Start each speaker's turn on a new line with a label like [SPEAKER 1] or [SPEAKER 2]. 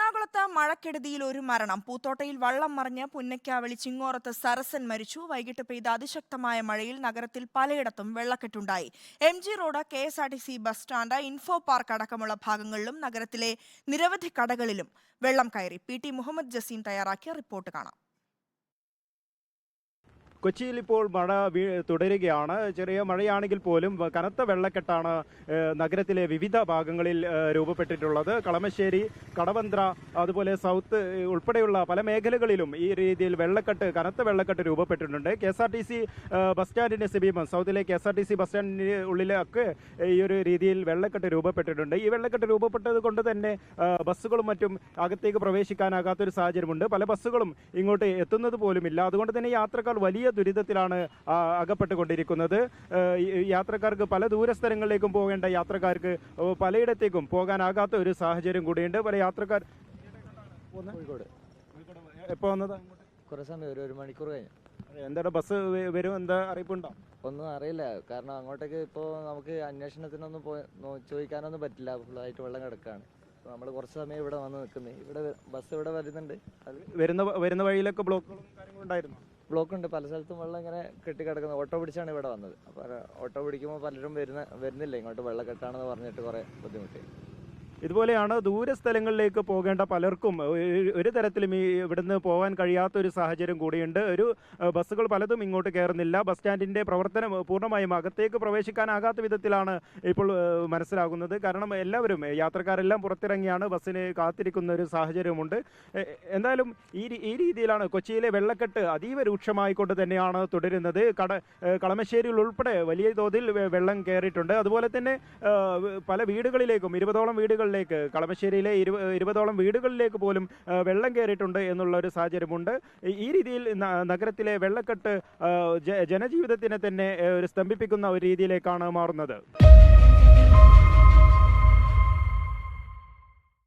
[SPEAKER 1] എറണാകുളത്ത് മഴക്കെടുതിയിൽ ഒരു മരണം. പൂത്തോട്ടയിൽ വള്ളം മറിഞ്ഞ് പുന്നക്കാവളി ചിങ്ങോറത്ത് സരസൻ മരിച്ചു. വൈകിട്ട് പെയ്ത അതിശക്തമായ മഴയിൽ നഗരത്തിൽ പലയിടത്തും വെള്ളക്കെട്ടുണ്ടായി. MG road, KSRTC bus stand, info park അടക്കമുള്ള ഭാഗങ്ങളിലും നഗരത്തിലെ നിരവധി കടകളിലും വെള്ളം കയറി. PT മുഹമ്മദ് ജസീം തയ്യാറാക്കിയ റിപ്പോർട്ട് കാണാം.
[SPEAKER 2] കൊച്ചിയിൽ ഇപ്പോൾ മഴ തുടരുകയാണ്. ചെറിയ മഴയാണെങ്കിൽ പോലും കനത്ത വെള്ളക്കെട്ടാണ് നഗരത്തിലെ വിവിധ ഭാഗങ്ങളിൽ രൂപപ്പെട്ടിട്ടുള്ളത്. കളമശ്ശേരി, കടവന്ത്ര, അതുപോലെ സൗത്ത് ഉൾപ്പെടെയുള്ള പല മേഖലകളിലും ഈ രീതിയിൽ കനത്ത വെള്ളക്കെട്ട് രൂപപ്പെട്ടിട്ടുണ്ട്. KSRTC ബസ് സ്റ്റാൻഡിന് സമീപം, സൗത്തിലെ KSRTC ബസ് സ്റ്റാൻഡിന് ഉള്ളിലൊക്കെ ഈ ഒരു രീതിയിൽ വെള്ളക്കെട്ട് രൂപപ്പെട്ടിട്ടുണ്ട്. ഈ വെള്ളക്കെട്ട് രൂപപ്പെട്ടത് കൊണ്ട് തന്നെ ബസ്സുകളും മറ്റും അകത്തേക്ക് പ്രവേശിക്കാനാകാത്തൊരു സാഹചര്യമുണ്ട്. പല ബസ്സുകളും ഇങ്ങോട്ട് എത്തുന്നത് പോലുമില്ല. അതുകൊണ്ട് തന്നെ യാത്രക്കാർ വലിയ ദുരിതത്തിലാണ് അകപ്പെട്ടുകൊണ്ടിരിക്കുന്നത്. യാത്രക്കാർക്ക് പല ദൂരസ്ഥലങ്ങളിലേക്കും പോകേണ്ട യാത്രക്കാർക്ക് പലയിടത്തേക്കും പോകാനാകാത്ത ഒരു സാഹചര്യം കൂടിയുണ്ട്. പല യാത്രക്കാർ എപ്പോ വന്നത്?
[SPEAKER 3] കുറേ സമയം, ഒരു മണിക്കൂർ കഴിഞ്ഞു.
[SPEAKER 2] എന്താണ് ബസ് വരും, എന്താ അറിയിപ്പുണ്ടോ?
[SPEAKER 3] ഒന്നും അറിയില്ല. കാരണം അങ്ങോട്ടേക്ക് ഇപ്പോൾ നമുക്ക് അന്വേഷണത്തിനൊന്നും ചോദിക്കാനൊന്നും പറ്റില്ല. ഫുള്ളായിട്ട് വെള്ളം കിടക്കുകയാണ്. നമ്മൾ കുറച്ച് സമയം ഇവിടെ വന്ന് നിൽക്കുന്നത്. ഇവിടെ ബസ് ഇവിടെ വരുന്നുണ്ട്.
[SPEAKER 2] വരുന്ന വഴിയിലൊക്കെ ബ്ലോക്കുകളും കാര്യങ്ങളും ഉണ്ടായിരുന്നു.
[SPEAKER 3] ബ്ലോക്ക് ഉണ്ട്, പല സ്ഥലത്തും വെള്ളം ഇങ്ങനെ കെട്ടിക്കിടക്കുന്നത്. ഓട്ടോ പിടിച്ചാണ് ഇവിടെ വന്നത്. അപ്പോൾ ഓട്ടോ പിടിക്കുമ്പോൾ പലരും വരുന്നില്ല ഇങ്ങോട്ട്, വെള്ളക്കെട്ടാണെന്ന് പറഞ്ഞിട്ട് കുറേ ബുദ്ധിമുട്ടി.
[SPEAKER 2] ഇതുപോലെയാണ് ദൂരസ്ഥലങ്ങളിലേക്ക് പോകേണ്ട പലർക്കും ഒരു തരത്തിലും ഇവിടുന്ന് പോകാൻ കഴിയാത്തൊരു സാഹചര്യം കൂടിയുണ്ട്. ബസ്സുകൾ പലതും ഇങ്ങോട്ട് കയറുന്നില്ല. ബസ് സ്റ്റാൻഡിൻ്റെ പ്രവർത്തനം പൂർണ്ണമായും അകത്തേക്ക് പ്രവേശിക്കാനാകാത്ത വിധത്തിലാണ് ഇപ്പോൾ മനസ്സിലാകുന്നത്. കാരണം യാത്രക്കാരെല്ലാം പുറത്തിറങ്ങിയാണ് ബസ്സിന് കാത്തിരിക്കുന്ന ഒരു സാഹചര്യമുണ്ട്. എന്തായാലും ഈ രീതിയിലാണ് കൊച്ചിയിലെ വെള്ളക്കെട്ട് അതീവ രൂക്ഷമായിക്കൊണ്ട് തന്നെയാണ് തുടരുന്നത്. കളമശ്ശേരിയിൽ ഉൾപ്പെടെ വലിയ തോതിൽ വെള്ളം കയറിയിട്ടുണ്ട്. അതുപോലെ തന്നെ പല വീടുകളിലേക്കും 20ഓളം വീടുകളിലേക്ക്, കളമശ്ശേരിയിലെ 20ഓളം വീടുകളിലേക്ക് പോലും വെള്ളം കയറിയിട്ടുണ്ട് എന്നുള്ള ഒരു സാഹചര്യമുണ്ട്. ഈ രീതിയിൽ നഗരത്തിലെ വെള്ളക്കെട്ട് ജനജീവിതത്തിനെ തന്നെ സ്തംഭിപ്പിക്കുന്ന ഒരു രീതിയിലേക്കാണ് മാറുന്നത്.